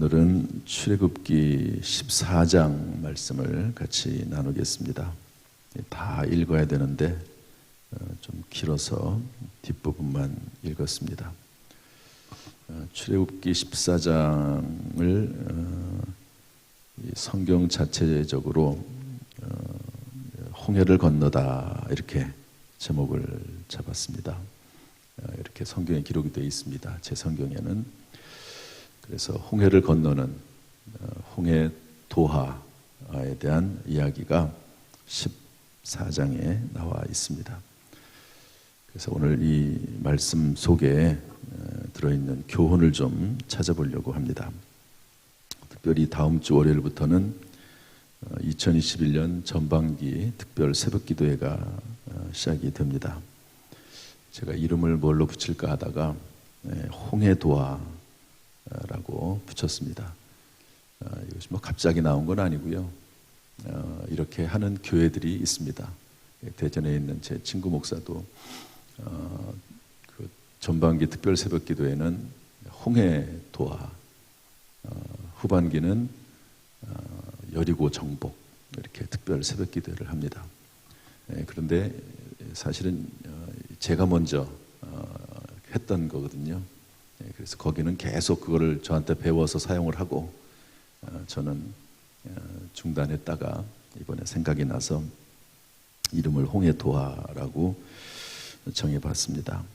오늘은 출애굽기 14장 말씀을 같이 나누겠습니다. 다 읽어야 되는데 좀 길어서 뒷부분만 읽었습니다. 출애굽기 14장을 성경 자체적으로 홍해를 건너다 이렇게 제목을 잡았습니다. 이렇게 성경에 기록이 되어 있습니다. 제 성경에는. 그래서 홍해를 건너는 홍해 도하에 대한 이야기가 14장에 나와 있습니다. 그래서 오늘 이 말씀 속에 들어있는 교훈을 좀 찾아보려고 합니다. 특별히 다음 주 월요일부터는 2021년 전반기 특별 새벽기도회가 시작이 됩니다. 제가 이름을 뭘로 붙일까 하다가 홍해도화라고 붙였습니다. 이것이 뭐 갑자기 나온 건 아니고요. 이렇게 하는 교회들이 있습니다. 대전에 있는 제 친구 목사도 그 전반기 특별 새벽기도회는 홍해도화, 후반기는 여리고 정복 이렇게 특별 새벽기도회를 합니다. 그런데 사실은 제가 먼저 했던 거거든요. 그래서 거기는 계속 그거를 저한테 배워서 사용을 하고 저는 중단했다가 이번에 생각이 나서 이름을 홍해도화라고 정해봤습니다.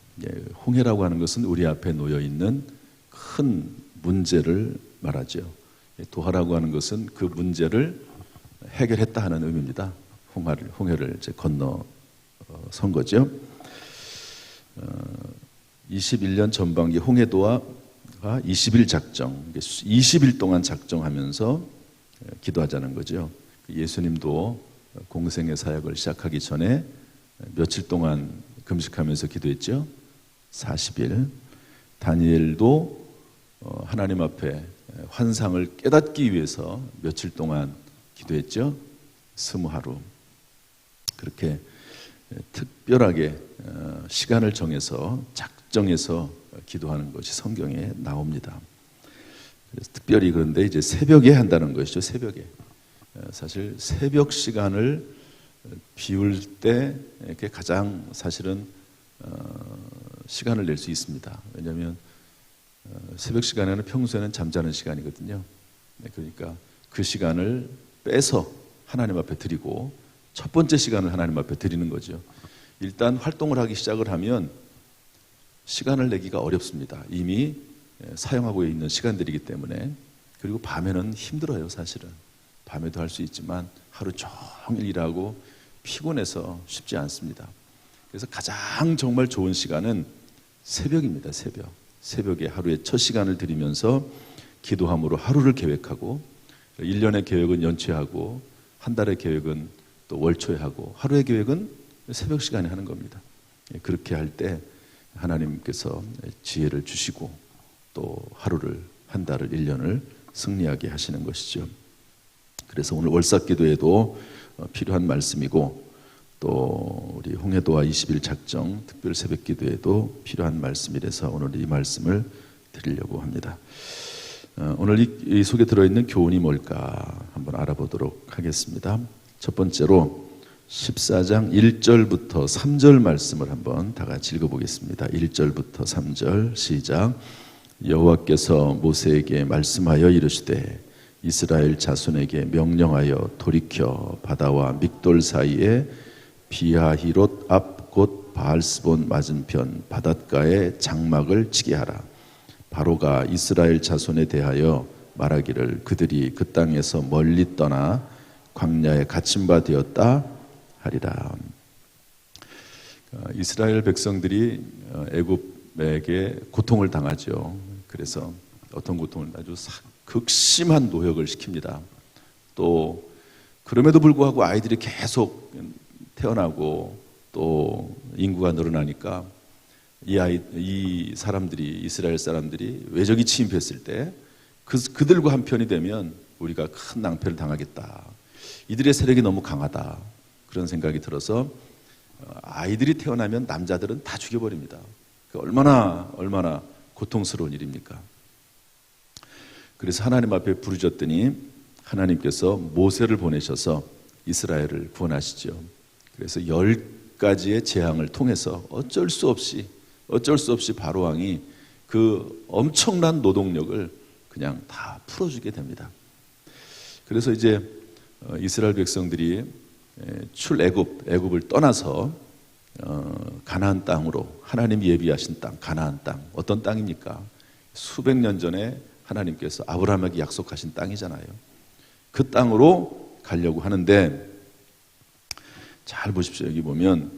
홍해라고 하는 것은 우리 앞에 놓여 있는 큰 문제를 말하죠. 도화라고 하는 것은 그 문제를 해결했다 하는 의미입니다. 홍해를 이제 건너선 거죠. 21년 전반기 홍해도화가 20일 작정, 20일 동안 작정하면서 기도하자는 거죠. 예수님도 공생의 사역을 시작하기 전에 며칠 동안 금식하면서 기도했죠. 40일. 다니엘도 하나님 앞에 환상을 깨닫기 위해서 며칠 동안 기도했죠. 20하루. 그렇게 특별하게 시간을 정해서 작정해서 기도하는 것이 성경에 나옵니다. 그래서 특별히 그런데 이제 새벽에 한다는 것이죠. 새벽에. 사실 새벽 시간을 비울 때 이렇게 가장 사실은 시간을 낼 수 있습니다. 왜냐하면 새벽 시간에는 평소에는 잠자는 시간이거든요. 그러니까 그 시간을 빼서 하나님 앞에 드리고 첫 번째 시간을 하나님 앞에 드리는 거죠. 일단 활동을 하기 시작을 하면 시간을 내기가 어렵습니다. 이미 사용하고 있는 시간들이기 때문에. 그리고 밤에는 힘들어요, 사실은. 밤에도 할 수 있지만 하루 종일 일하고 피곤해서 쉽지 않습니다. 그래서 가장 정말 좋은 시간은 새벽입니다. 새벽에 하루의 첫 시간을 드리면서 기도함으로 하루를 계획하고 1년의 계획은 연초에 하고 한 달의 계획은 또 월초에 하고 하루의 계획은 새벽 시간에 하는 겁니다. 그렇게 할 때 하나님께서 지혜를 주시고 또 하루를, 한 달을, 1년을 승리하게 하시는 것이죠. 그래서 오늘 월삭기도에도 필요한 말씀이고 또 우리 홍해도화 20일 작정 특별 새벽기도에도 필요한 말씀이라서 오늘 이 말씀을 드리려고 합니다. 오늘 이 속에 들어있는 교훈이 뭘까 한번 알아보도록 하겠습니다. 첫 번째로 14장 1절부터 3절 말씀을 한번 다 같이 읽어보겠습니다. 1절부터 3절 시작. 여호와께서 모세에게 말씀하여 이르시되 이스라엘 자손에게 명령하여 돌이켜 바다와 믹돌 사이에 비하히롯 앞 곧 바알스본 맞은편 바닷가에 장막을 치게 하라. 바로가 이스라엘 자손에 대하여 말하기를 그들이 그 땅에서 멀리 떠나 광야에 갇힌 바 되었다 하리라. 이스라엘 백성들이 애굽에게 고통을 당하죠. 그래서 어떤 고통을 아주 극심한 노역을 시킵니다. 또 그럼에도 불구하고 아이들이 계속 태어나고 또 인구가 늘어나니까 이 사람들이 이스라엘 사람들이 외적이 침입했을 때 그들과 한편이 되면 우리가 큰 낭패를 당하겠다. 이들의 세력이 너무 강하다. 그런 생각이 들어서 아이들이 태어나면 남자들은 다 죽여버립니다. 얼마나 고통스러운 일입니까? 그래서 하나님 앞에 부르짖었더니 하나님께서 모세를 보내셔서 이스라엘을 구원하시죠. 그래서 10가지의 재앙을 통해서 어쩔 수 없이 바로 왕이 그 엄청난 노동력을 그냥 다 풀어주게 됩니다. 그래서 이제 이스라엘 백성들이 애굽을 떠나서 가나안 땅으로, 하나님이 예비하신 땅, 가나안 땅, 어떤 땅입니까? 수백 년 전에 하나님께서 아브라함에게 약속하신 땅이잖아요. 그 땅으로 가려고 하는데, 잘 보십시오. 여기 보면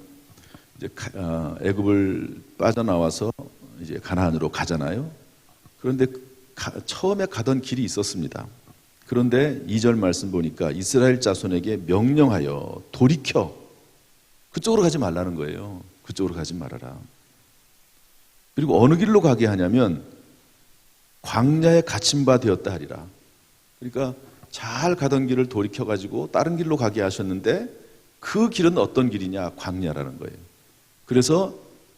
이제 애굽을 빠져나와서 이제 가나안으로 가잖아요. 그런데 처음에 가던 길이 있었습니다. 그런데 2절 말씀 보니까 이스라엘 자손에게 명령하여 돌이켜 그쪽으로 가지 말라는 거예요. 그쪽으로 가지 말아라. 그리고 어느 길로 가게 하냐면 광야에 갇힌 바 되었다 하리라. 그러니까 잘 가던 길을 돌이켜가지고 다른 길로 가게 하셨는데 그 길은 어떤 길이냐? 광야라는 거예요. 그래서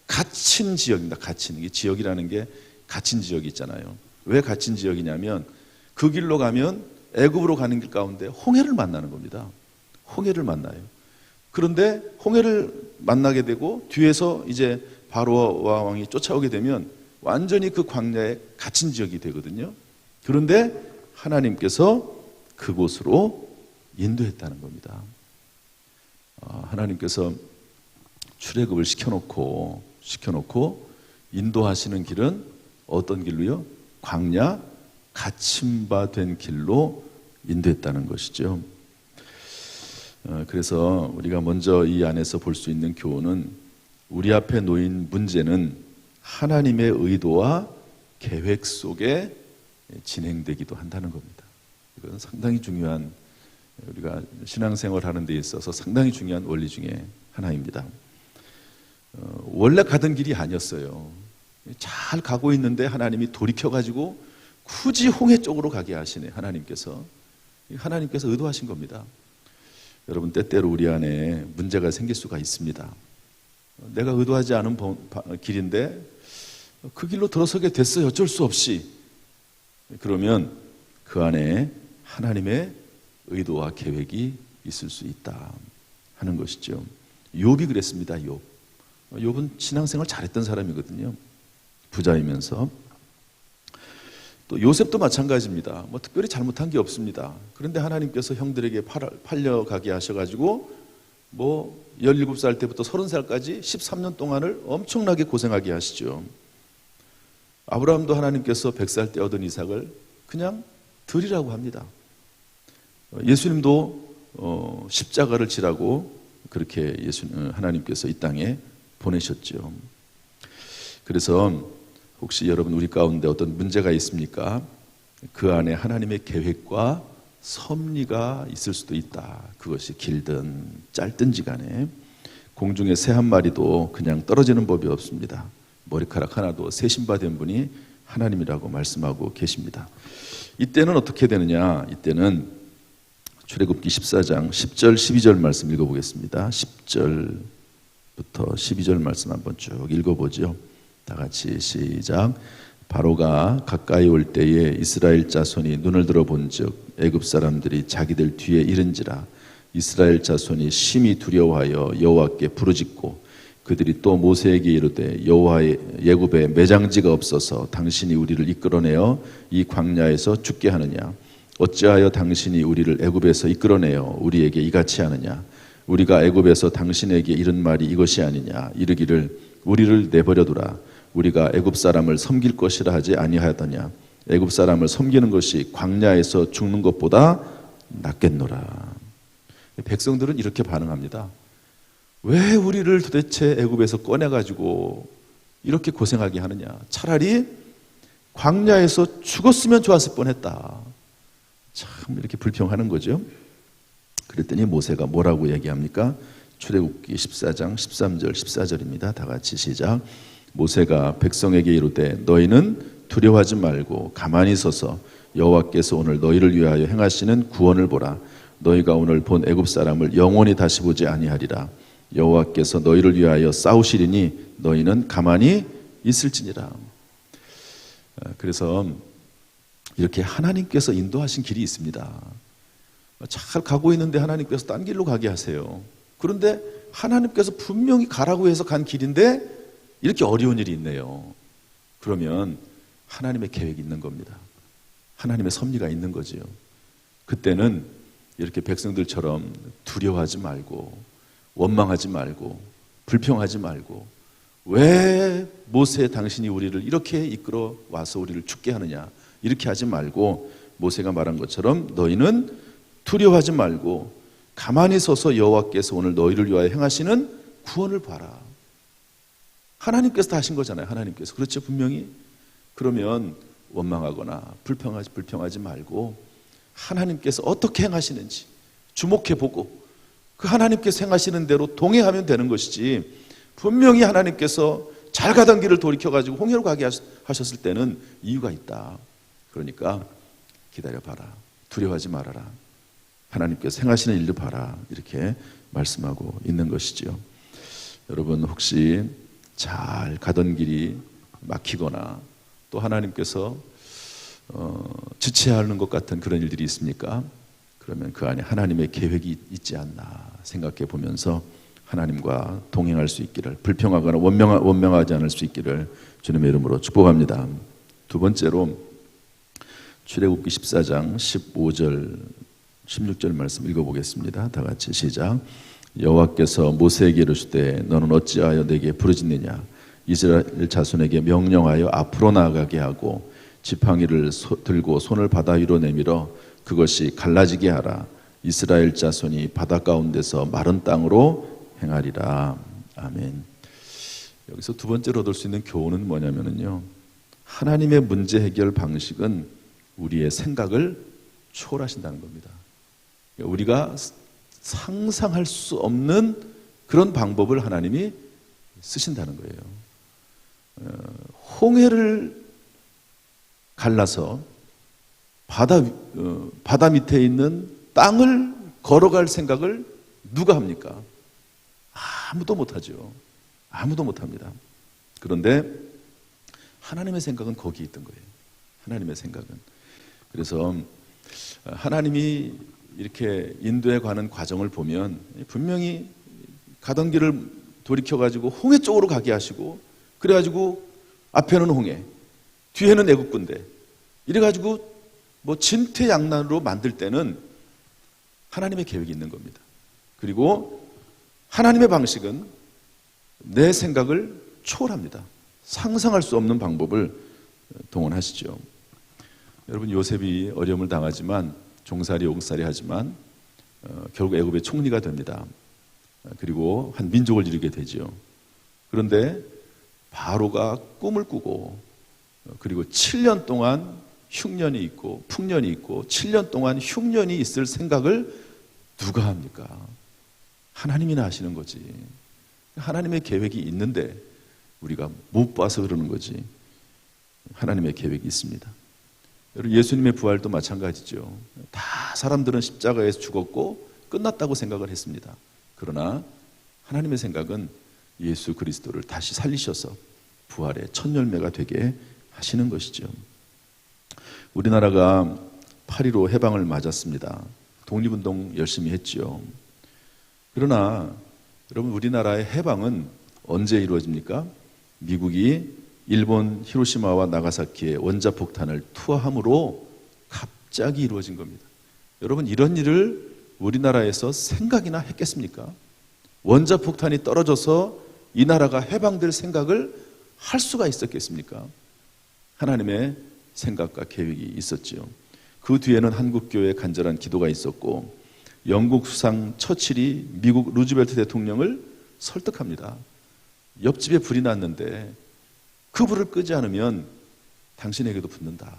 갇힌 지역입니다. 갇힌, 이 지역이라는 게 갇힌 지역이 있잖아요. 왜 갇힌 지역이냐면 그 길로 가면 애굽으로 가는 길 가운데 홍해를 만나는 겁니다. 홍해를 만나요. 그런데 홍해를 만나게 되고 뒤에서 이제 바로와 왕이 쫓아오게 되면 완전히 그 광야에 갇힌 지역이 되거든요. 그런데 하나님께서 그곳으로 인도했다는 겁니다. 하나님께서 출애굽을 시켜놓고 인도하시는 길은 어떤 길로요? 광야 갇힌 바 된 길로 인도했다는 것이죠. 그래서 우리가 먼저 이 안에서 볼 수 있는 교훈은 우리 앞에 놓인 문제는 하나님의 의도와 계획 속에 진행되기도 한다는 겁니다. 이건 상당히 중요한, 우리가 신앙생활 하는 데 있어서 상당히 중요한 원리 중에 하나입니다. 원래 가던 길이 아니었어요. 잘 가고 있는데 하나님이 돌이켜가지고 굳이 홍해 쪽으로 가게 하시네. 하나님께서 의도하신 겁니다. 여러분, 때때로 우리 안에 문제가 생길 수가 있습니다. 내가 의도하지 않은 길인데 그 길로 들어서게 됐어요. 어쩔 수 없이. 그러면 그 안에 하나님의 의도와 계획이 있을 수 있다 하는 것이죠. 욥이 그랬습니다. 욥은 신앙생활 잘했던 사람이거든요. 부자이면서. 또 요셉도 마찬가지입니다. 뭐 특별히 잘못한 게 없습니다. 그런데 하나님께서 형들에게 팔려가게 하셔가지고 뭐 17살 때부터 30살까지 13년 동안을 엄청나게 고생하게 하시죠. 아브라함도 하나님께서 100살 때 얻은 이삭을 그냥 드리라고 합니다. 예수님도 십자가를 지라고 그렇게 하나님께서 이 땅에 보내셨죠. 그래서 혹시 여러분 우리 가운데 어떤 문제가 있습니까? 그 안에 하나님의 계획과 섭리가 있을 수도 있다. 그것이 길든 짧든지 간에. 공중에 새 한 마리도 그냥 떨어지는 법이 없습니다. 머리카락 하나도 세신받은 분이 하나님이라고 말씀하고 계십니다. 이때는 어떻게 되느냐? 이때는 출애굽기 14장 10절 12절 말씀 읽어보겠습니다. 10절부터 12절 말씀 한번 쭉 읽어보죠. 다 같이 시작. 바로가 가까이 올 때에 이스라엘 자손이 눈을 들어본즉 애굽 사람들이 자기들 뒤에 이른지라. 이스라엘 자손이 심히 두려워하여 여호와께 부르짖고 그들이 또 모세에게 이르되 여호와의 애굽에 매장지가 없어서 당신이 우리를 이끌어내어 이 광야에서 죽게 하느냐? 어찌하여 당신이 우리를 애굽에서 이끌어내어 우리에게 이같이 하느냐? 우리가 애굽에서 당신에게 이른 말이 이것이 아니냐? 이르기를 우리를 내버려두라. 우리가 애굽 사람을 섬길 것이라 하지 아니하였더냐? 애굽 사람을 섬기는 것이 광야에서 죽는 것보다 낫겠노라. 백성들은 이렇게 반응합니다. 왜 우리를 도대체 애굽에서 꺼내가지고 이렇게 고생하게 하느냐? 차라리 광야에서 죽었으면 좋았을 뻔했다. 참 이렇게 불평하는 거죠. 그랬더니 모세가 뭐라고 얘기합니까? 출애굽기 14장 13절 14절입니다. 다 같이 시작. 모세가 백성에게 이르되 너희는 두려워하지 말고 가만히 서서 여호와께서 오늘 너희를 위하여 행하시는 구원을 보라. 너희가 오늘 본 애굽 사람을 영원히 다시 보지 아니하리라. 여호와께서 너희를 위하여 싸우시리니 너희는 가만히 있을지니라. 그래서 이렇게 하나님께서 인도하신 길이 있습니다. 잘 가고 있는데 하나님께서 딴 길로 가게 하세요. 그런데 하나님께서 분명히 가라고 해서 간 길인데 이렇게 어려운 일이 있네요. 그러면 하나님의 계획이 있는 겁니다. 하나님의 섭리가 있는 거지요. 그때는 이렇게 백성들처럼 두려워하지 말고 원망하지 말고 불평하지 말고 왜 모세 당신이 우리를 이렇게 이끌어 와서 우리를 죽게 하느냐 이렇게 하지 말고 모세가 말한 것처럼 너희는 두려워하지 말고 가만히 서서 여호와께서 오늘 너희를 위하여 행하시는 구원을 봐라. 하나님께서 다 하신 거잖아요. 하나님께서. 그렇죠. 분명히. 그러면 원망하거나 불평하지 말고 하나님께서 어떻게 행하시는지 주목해보고 그 하나님께서 행하시는 대로 동행하면 되는 것이지 분명히 하나님께서 잘 가던 길을 돌이켜가지고 홍해로 가게 하셨을 때는 이유가 있다. 그러니까 기다려봐라. 두려워하지 말아라. 하나님께서 행하시는 일을 봐라. 이렇게 말씀하고 있는 것이죠. 여러분 혹시 잘 가던 길이 막히거나 또 하나님께서 지체하는 것 같은 그런 일들이 있습니까? 그러면 그 안에 하나님의 계획이 있지 않나 생각해 보면서 하나님과 동행할 수 있기를 불평하거나 원망하지 않을 수 있기를 주님의 이름으로 축복합니다. 두 번째로 출애굽기 14장 15절 16절 말씀 읽어보겠습니다. 다 같이 시작. 여호와께서 모세에게 이르시되 너는 어찌하여 내게 부르짖느냐 이스라엘 자손에게 명령하여 앞으로 나아가게 하고 지팡이를 들고 손을 바다 위로 내밀어 그것이 갈라지게 하라. 이스라엘 자손이 바다 가운데서 마른 땅으로 행하리라. 아멘. 여기서 두 번째로 얻을 수 있는 교훈은 뭐냐면요, 하나님의 문제 해결 방식은 우리의 생각을 초월하신다는 겁니다. 우리가 상상할 수 없는 그런 방법을 하나님이 쓰신다는 거예요. 홍해를 갈라서 바다 밑에 있는 땅을 걸어갈 생각을 누가 합니까? 아무도 못하죠. 아무도 못합니다. 그런데 하나님의 생각은 거기에 있던 거예요. 하나님의 생각은. 그래서 하나님이 이렇게 인도에 가는 과정을 보면 분명히 가던 길을 돌이켜가지고 홍해 쪽으로 가게 하시고 그래가지고 앞에는 홍해, 뒤에는 애국군대 이래가지고 뭐 진퇴양난으로 만들 때는 하나님의 계획이 있는 겁니다. 그리고 하나님의 방식은 내 생각을 초월합니다. 상상할 수 없는 방법을 동원하시죠. 여러분 요셉이 어려움을 당하지만 종살이 옹살이 하지만 결국 애굽의 총리가 됩니다. 그리고 한 민족을 이루게 되죠. 그런데 바로가 꿈을 꾸고 그리고 7년 동안 흉년이 있고 풍년이 있고 7년 동안 흉년이 있을 생각을 누가 합니까? 하나님이나 하시는 거지. 하나님의 계획이 있는데 우리가 못 봐서 그러는 거지. 하나님의 계획이 있습니다. 여러분 예수님의 부활도 마찬가지죠. 다 사람들은 십자가에서 죽었고 끝났다고 생각을 했습니다. 그러나 하나님의 생각은 예수 그리스도를 다시 살리셔서 부활의 첫 열매가 되게 하시는 것이죠. 우리나라가 8.15 해방을 맞았습니다. 독립운동 열심히 했죠. 그러나 여러분 우리나라의 해방은 언제 이루어집니까? 미국이 일본 히로시마와 나가사키의 원자폭탄을 투하함으로 갑자기 이루어진 겁니다. 여러분 이런 일을 우리나라에서 생각이나 했겠습니까? 원자폭탄이 떨어져서 이 나라가 해방될 생각을 할 수가 있었겠습니까? 하나님의 생각과 계획이 있었지요. 그 뒤에는 한국교회의 간절한 기도가 있었고 영국 수상 처칠이 미국 루즈벨트 대통령을 설득합니다. 옆집에 불이 났는데 그 불을 끄지 않으면 당신에게도 붙는다.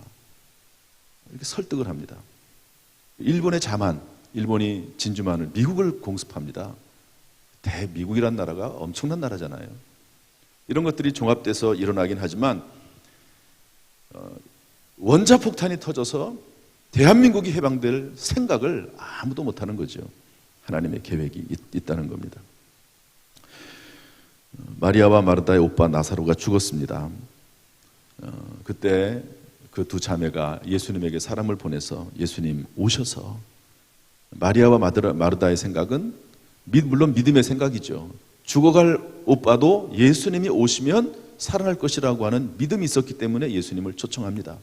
이렇게 설득을 합니다. 일본의 자만, 일본이 진주만을 미국을 공습합니다. 대미국이란 나라가 엄청난 나라잖아요. 이런 것들이 종합돼서 일어나긴 하지만 원자폭탄이 터져서 대한민국이 해방될 생각을 아무도 못하는 거죠. 하나님의 계획이 있다는 겁니다. 마리아와 마르다의 오빠 나사로가 죽었습니다. 그때 그 두 자매가 예수님에게 사람을 보내서 예수님 오셔서, 마리아와 마르다의 생각은 물론 믿음의 생각이죠. 죽어갈 오빠도 예수님이 오시면 살아날 것이라고 하는 믿음이 있었기 때문에 예수님을 초청합니다.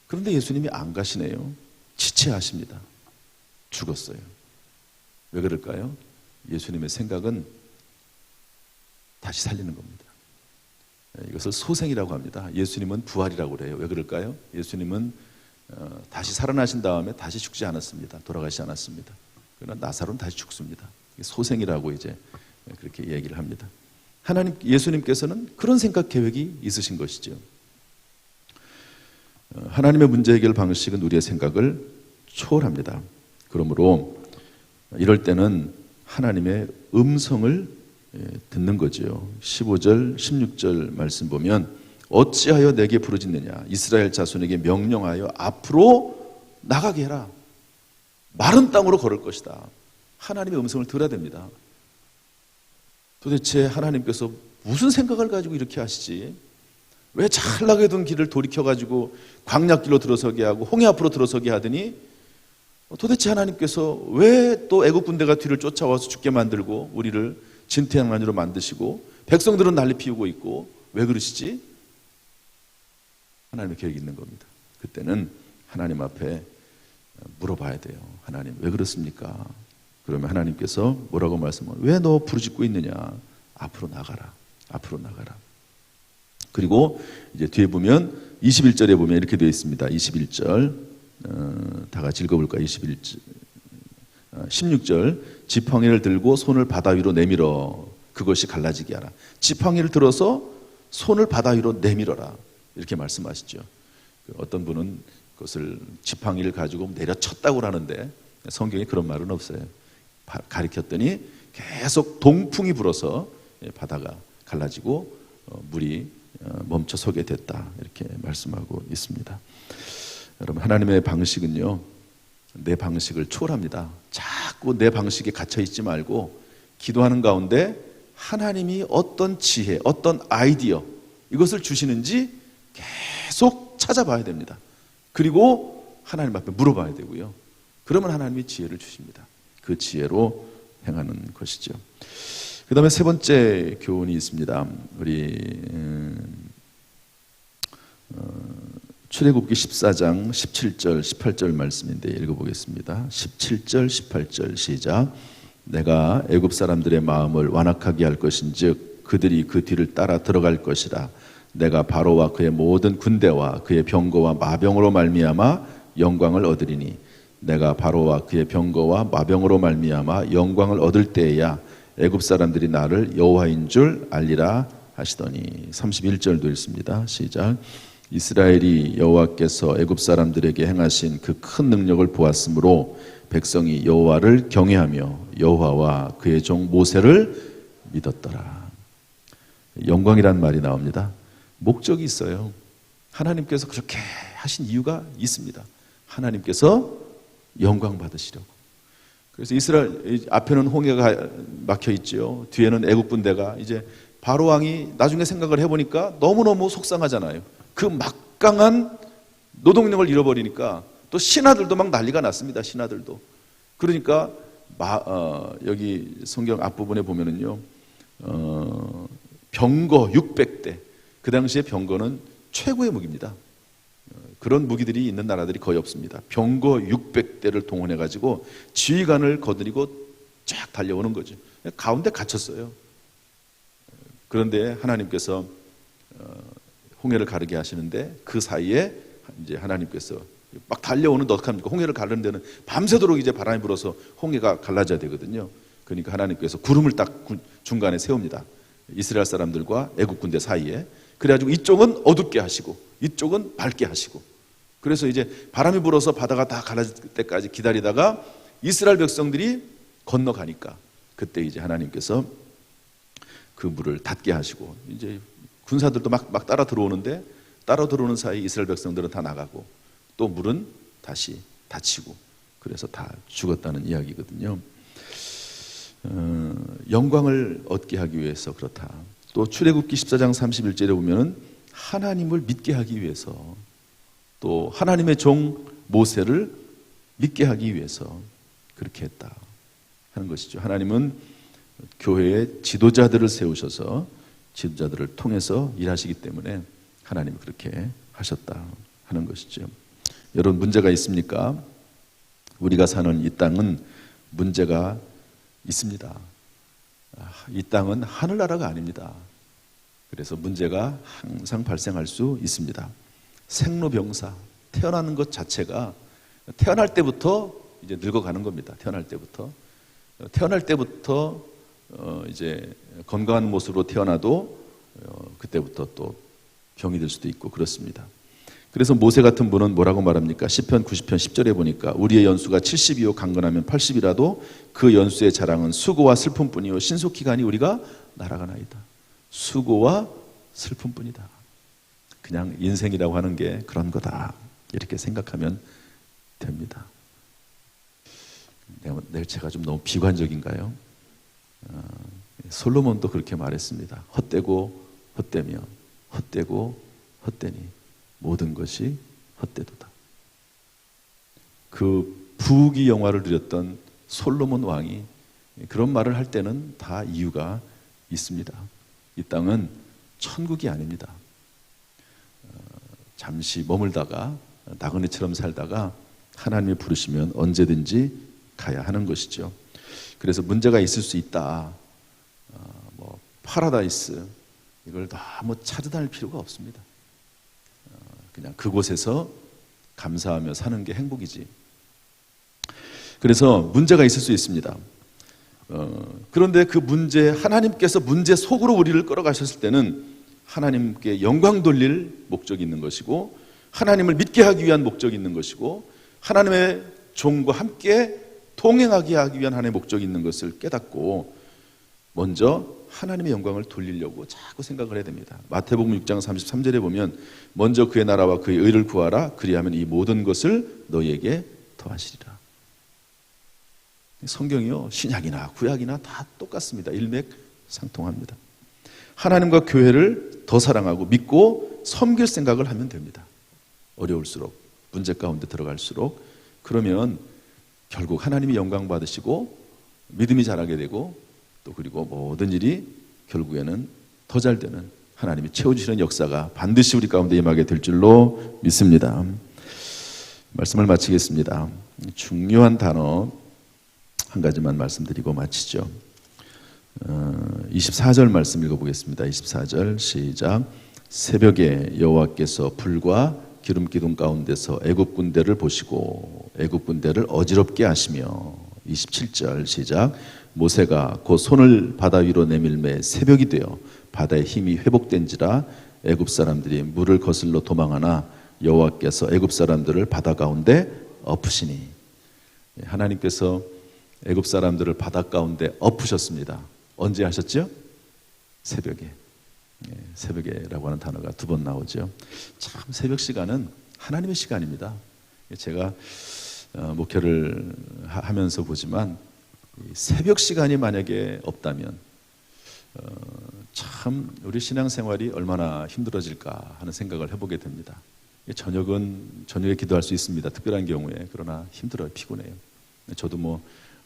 그런데 예수님이 안 가시네요. 지체하십니다. 죽었어요. 왜 그럴까요? 예수님의 생각은 다시 살리는 겁니다. 이것을 소생이라고 합니다. 예수님은 부활이라고 그래요. 왜 그럴까요? 예수님은 다시 살아나신 다음에 다시 죽지 않았습니다. 돌아가시지 않았습니다. 그러나 나사로는 다시 죽습니다. 소생이라고 이제 그렇게 얘기를 합니다. 예수님께서는 그런 생각 계획이 있으신 것이죠. 하나님의 문제 해결 방식은 우리의 생각을 초월합니다. 그러므로 이럴 때는 하나님의 음성을 듣는 거죠. 15절, 16절 말씀 보면 어찌하여 내게 부르짖느냐, 이스라엘 자손에게 명령하여 앞으로 나가게 해라. 마른 땅으로 걸을 것이다. 하나님의 음성을 들어야 됩니다. 도대체 하나님께서 무슨 생각을 가지고 이렇게 하시지? 왜 잘나게 둔 길을 돌이켜가지고 광야길로 들어서게 하고 홍해 앞으로 들어서게 하더니, 도대체 하나님께서 왜 또 애국 군대가 뒤를 쫓아와서 죽게 만들고 우리를 진퇴양난으로 만드시고 백성들은 난리 피우고 있고 왜 그러시지? 하나님의 계획이 있는 겁니다. 그때는 하나님 앞에 물어봐야 돼요. 하나님 왜 그렇습니까? 그러면 하나님께서 뭐라고 말씀하세요? 왜 너 부르짖고 있느냐? 앞으로 나가라. 앞으로 나가라. 그리고 이제 뒤에 보면 21절에 보면 이렇게 되어 있습니다. 21절 다 같이 읽어볼까요? 21절 16절 지팡이를 들고 손을 바다 위로 내밀어 그것이 갈라지게 하라. 지팡이를 들어서 손을 바다 위로 내밀어라. 이렇게 말씀하시죠. 어떤 분은 그것을 지팡이를 가지고 내려쳤다고 하는데 성경에 그런 말은 없어요. 가리켰더니 계속 동풍이 불어서 바다가 갈라지고 물이 멈춰서게 됐다. 이렇게 말씀하고 있습니다. 여러분, 하나님의 방식은요, 내 방식을 초월합니다. 자꾸 내 방식에 갇혀 있지 말고 기도하는 가운데 하나님이 어떤 지혜, 어떤 아이디어 이것을 주시는지 계속 찾아봐야 됩니다. 그리고 하나님 앞에 물어봐야 되고요. 그러면 하나님이 지혜를 주십니다. 그 지혜로 행하는 것이죠. 그 다음에 세 번째 교훈이 있습니다. 우리 출애굽기 14장 17절 18절 말씀인데 읽어보겠습니다. 17절 18절 시작. 내가 애굽 사람들의 마음을 완악하게 할 것인즉 그들이 그 뒤를 따라 들어갈 것이라. 내가 바로와 그의 모든 군대와 그의 병거와 마병으로 말미암아 영광을 얻으리니 내가 바로와 그의 병거와 마병으로 말미암아 영광을 얻을 때에야 애굽 사람들이 나를 여호와인 줄 알리라 하시더니. 31절도 읽습니다. 시작. 이스라엘이 여호와께서 애굽 사람들에게 행하신 그 큰 능력을 보았으므로 백성이 여호와를 경외하며 여호와와 그의 종 모세를 믿었더라. 영광이란 말이 나옵니다. 목적이 있어요. 하나님께서 그렇게 하신 이유가 있습니다. 하나님께서 영광 받으시려고. 그래서 이스라엘 앞에는 홍해가 막혀 있죠. 뒤에는 애국 군대가, 이제 바로 왕이 나중에 생각을 해보니까 너무너무 속상하잖아요. 그 막강한 노동력을 잃어버리니까 또 신하들도 막 난리가 났습니다. 신하들도. 그러니까 여기 성경 앞부분에 보면은요, 병거 600대. 그 당시에 병거는 최고의 무기입니다. 그런 무기들이 있는 나라들이 거의 없습니다. 병거 600대를 동원해가지고 지휘관을 거느리고 쫙 달려오는 거죠. 가운데 갇혔어요. 그런데 하나님께서 홍해를 가르게 하시는데 그 사이에 이제 하나님께서 막 달려오는데 어떡합니까? 홍해를 가르는 데는 밤새도록 이제 바람이 불어서 홍해가 갈라져야 되거든요. 그러니까 하나님께서 구름을 딱 중간에 세웁니다. 이스라엘 사람들과 애국 군대 사이에. 그래가지고 이쪽은 어둡게 하시고 이쪽은 밝게 하시고, 그래서 이제 바람이 불어서 바다가 다 갈라질 때까지 기다리다가 이스라엘 백성들이 건너가니까 그때 이제 하나님께서 그 물을 닫게 하시고, 이제 군사들도 막 따라 들어오는데 따라 들어오는 사이 이스라엘 백성들은 다 나가고 또 물은 다시 닫히고, 그래서 다 죽었다는 이야기거든요. 영광을 얻게 하기 위해서 그렇다. 또 출애굽기 14장 31절에 보면은 하나님을 믿게 하기 위해서 또 하나님의 종 모세를 믿게 하기 위해서 그렇게 했다 하는 것이죠. 하나님은 교회의 지도자들을 세우셔서 지도자들을 통해서 일하시기 때문에 하나님이 그렇게 하셨다 하는 것이죠. 여러분, 문제가 있습니까? 우리가 사는 이 땅은 문제가 있습니다. 이 땅은 하늘나라가 아닙니다. 그래서 문제가 항상 발생할 수 있습니다. 생로병사, 태어나는 것 자체가 태어날 때부터 이제 늙어가는 겁니다. 태어날 때부터 이제 건강한 모습으로 태어나도 그때부터 또 병이 들 수도 있고 그렇습니다. 그래서 모세 같은 분은 뭐라고 말합니까? 시편 90편 10절에 보니까 우리의 연수가 70이요 강건하면 80이라도 그 연수의 자랑은 수고와 슬픔뿐이요 신속히 가니 우리가 날아가나이다. 수고와 슬픔뿐이다. 그냥 인생이라고 하는 게 그런 거다. 이렇게 생각하면 됩니다. 제가 좀 너무 비관적인가요? 솔로몬도 그렇게 말했습니다. 헛되고 헛되며 헛되고 헛되니 모든 것이 헛되도다. 그 부귀 영화를 누렸던 솔로몬 왕이 그런 말을 할 때는 다 이유가 있습니다. 이 땅은 천국이 아닙니다. 잠시 머물다가 나그네처럼 살다가 하나님이 부르시면 언제든지 가야 하는 것이죠. 그래서 문제가 있을 수 있다. 파라다이스 이걸 너무 찾아다닐 필요가 없습니다. 그냥 그곳에서 감사하며 사는 게 행복이지. 그래서 문제가 있을 수 있습니다. 그런데 그 문제, 하나님께서 문제 속으로 우리를 끌어가셨을 때는 하나님께 영광 돌릴 목적이 있는 것이고 하나님을 믿게 하기 위한 목적이 있는 것이고 하나님의 종과 함께 동행하게 하기 위한 하나님의 목적이 있는 것을 깨닫고 먼저 하나님의 영광을 돌리려고 자꾸 생각을 해야 됩니다. 마태복음 6장 33절에 보면 먼저 그의 나라와 그의 의를 구하라. 그리하면 이 모든 것을 너희에게 더하시리라. 성경이요, 신약이나 구약이나 다 똑같습니다. 일맥상통합니다. 하나님과 교회를 더 사랑하고 믿고 섬길 생각을 하면 됩니다. 어려울수록, 문제 가운데 들어갈수록. 그러면 결국 하나님이 영광 받으시고 믿음이 자라게 되고 또 그리고 모든 일이 결국에는 더 잘 되는 하나님이 채워주시는 역사가 반드시 우리 가운데 임하게 될 줄로 믿습니다. 말씀을 마치겠습니다. 중요한 단어 한 가지만 말씀드리고 마치죠. 24절 말씀 읽어보겠습니다. 24절 시작. 새벽에 여호와께서 불과 기름 기둥 가운데서 애굽 군대를 보시고 애굽 군대를 어지럽게 하시며 27절 시작. 모세가 곧 손을 바다 위로 내밀매 새벽이 되어 바다의 힘이 회복된지라 애굽 사람들이 물을 거슬러 도망하나 여호와께서 애굽 사람들을 바다 가운데 엎으시니. 하나님께서 애굽 사람들을 바다 가운데 엎으셨습니다. 언제 하셨죠? 새벽에. 새벽에라고 하는 단어가 두 번 나오죠. 참 새벽 시간은 하나님의 시간입니다. 제가 목회를 하면서 보지만 새벽 시간이 만약에 없다면 참 우리 신앙생활이 얼마나 힘들어질까 하는 생각을 해보게 됩니다. 저녁에 기도할 수 있습니다. 특별한 경우에. 그러나 힘들어요. 피곤해요. 저도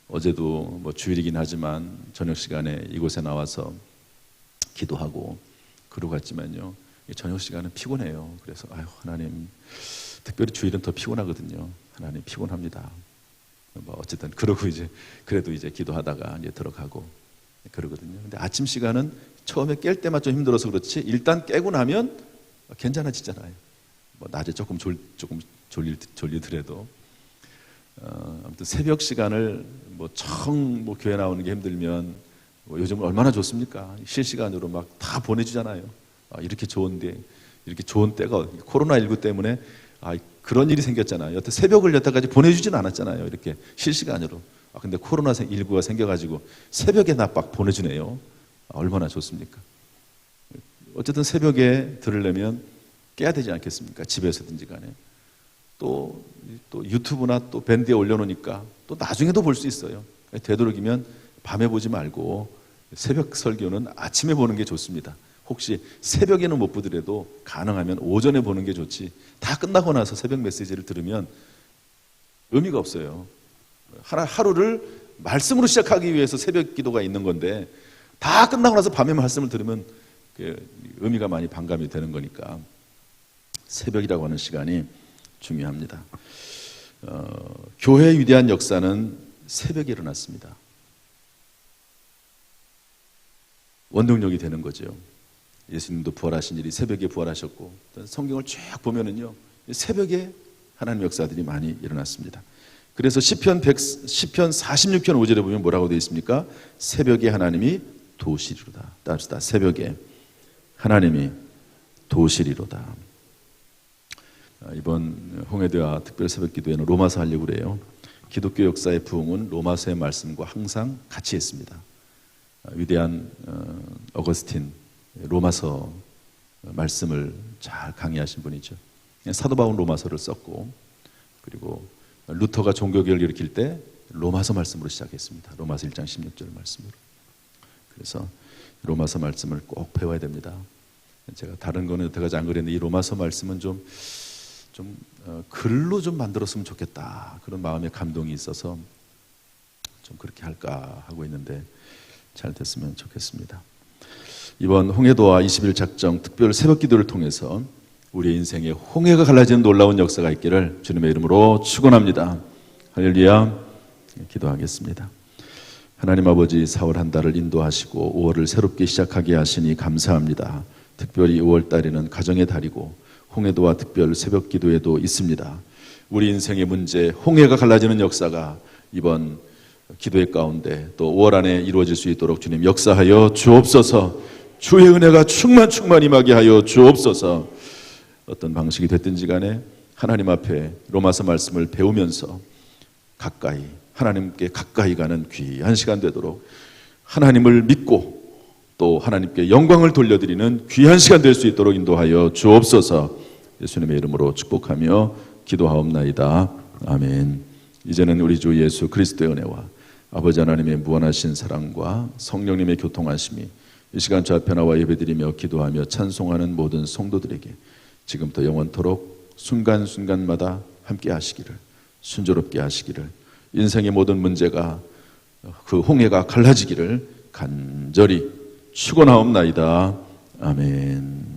어제도 주일이긴 하지만 저녁 시간에 이곳에 나와서 기도하고 그러고 갔지만요. 저녁 시간은 피곤해요. 그래서 하나님, 특별히 주일은 더 피곤하거든요. 하나님 피곤합니다. 어쨌든 그러고 그래도 기도하다가 들어가고 그러거든요. 근데 아침 시간은 처음에 깰 때만 좀 힘들어서 그렇지 일단 깨고 나면 괜찮아지잖아요. 낮에 조금 졸리더라도 아무튼 새벽 시간을 교회 나오는 게 힘들면 요즘은 얼마나 좋습니까? 실시간으로 막 다 보내주잖아요. 이렇게 좋은데 이렇게 좋은 때가 코로나19 때문에 그런 일이 생겼잖아요. 여태 새벽을 여태까지 보내주지는 않았잖아요. 이렇게 실시간으로. 근데 코로나19가 생겨가지고 새벽에 막 보내주네요. 얼마나 좋습니까? 어쨌든 새벽에 들으려면 깨야 되지 않겠습니까? 집에서든지 간에. 또 유튜브나 또 밴드에 올려놓으니까 또 나중에도 볼 수 있어요. 되도록이면 밤에 보지 말고 새벽 설교는 아침에 보는 게 좋습니다. 혹시 새벽에는 못 보더라도 가능하면 오전에 보는 게 좋지, 다 끝나고 나서 새벽 메시지를 들으면 의미가 없어요. 하루를 말씀으로 시작하기 위해서 새벽 기도가 있는 건데 다 끝나고 나서 밤에 말씀을 들으면 의미가 많이 반감이 되는 거니까 새벽이라고 하는 시간이 중요합니다. 교회의 위대한 역사는 새벽에 일어났습니다. 원동력이 되는 거죠. 예수님도 부활하신 일이 새벽에 부활하셨고, 성경을 쭉 보면은요, 새벽에 하나님의 역사들이 많이 일어났습니다. 그래서 시편 46편 5절에 보면 뭐라고 되어 있습니까? 새벽에 하나님이 도시리로다. 따릅시다. 새벽에 하나님이 도시리로다. 이번 홍해대와 특별 새벽 기도에는 로마서 하려고 그래요. 기독교 역사의 부흥은 로마서의 말씀과 항상 같이 했습니다. 위대한 어거스틴 로마서 말씀을 잘 강의하신 분이죠. 사도 바울은 로마서를 썼고, 그리고 루터가 종교개혁을 일으킬 때 로마서 말씀으로 시작했습니다. 로마서 1장 16절 말씀으로. 그래서 로마서 말씀을 꼭 배워야 됩니다. 제가 다른 거는 여태까지 안 그랬는데 이 로마서 말씀은 좀 글로 좀 만들었으면 좋겠다, 그런 마음의 감동이 있어서 좀 그렇게 할까 하고 있는데 잘 됐으면 좋겠습니다. 이번 홍해도와 20일 작정 특별 새벽 기도를 통해서 우리의 인생에 홍해가 갈라지는 놀라운 역사가 있기를 주님의 이름으로 축원합니다. 할렐루야. 기도하겠습니다. 하나님 아버지, 4월 한 달을 인도하시고 5월을 새롭게 시작하게 하시니 감사합니다. 특별히 5월 달에는 가정의 달이고 홍해도와 특별 새벽 기도에도 있습니다. 우리 인생의 문제, 홍해가 갈라지는 역사가 이번 기도의 가운데 또 5월 안에 이루어질 수 있도록 주님 역사하여 주옵소서. 주의 은혜가 충만 임하게 하여 주옵소서. 어떤 방식이 됐든지 간에 하나님 앞에 로마서 말씀을 배우면서 가까이, 하나님께 가까이 가는 귀한 시간 되도록, 하나님을 믿고 또 하나님께 영광을 돌려드리는 귀한 시간 될 수 있도록 인도하여 주옵소서. 예수님의 이름으로 축복하며 기도하옵나이다. 아멘. 이제는 우리 주 예수 그리스도의 은혜와 아버지 하나님의 무한하신 사랑과 성령님의 교통하심이 이 시간 저 앞에 나와 예배드리며 기도하며 찬송하는 모든 성도들에게 지금부터 영원토록 순간순간마다 함께 하시기를, 순조롭게 하시기를, 인생의 모든 문제가 그 홍해가 갈라지기를 간절히 축원하옵나이다. 아멘.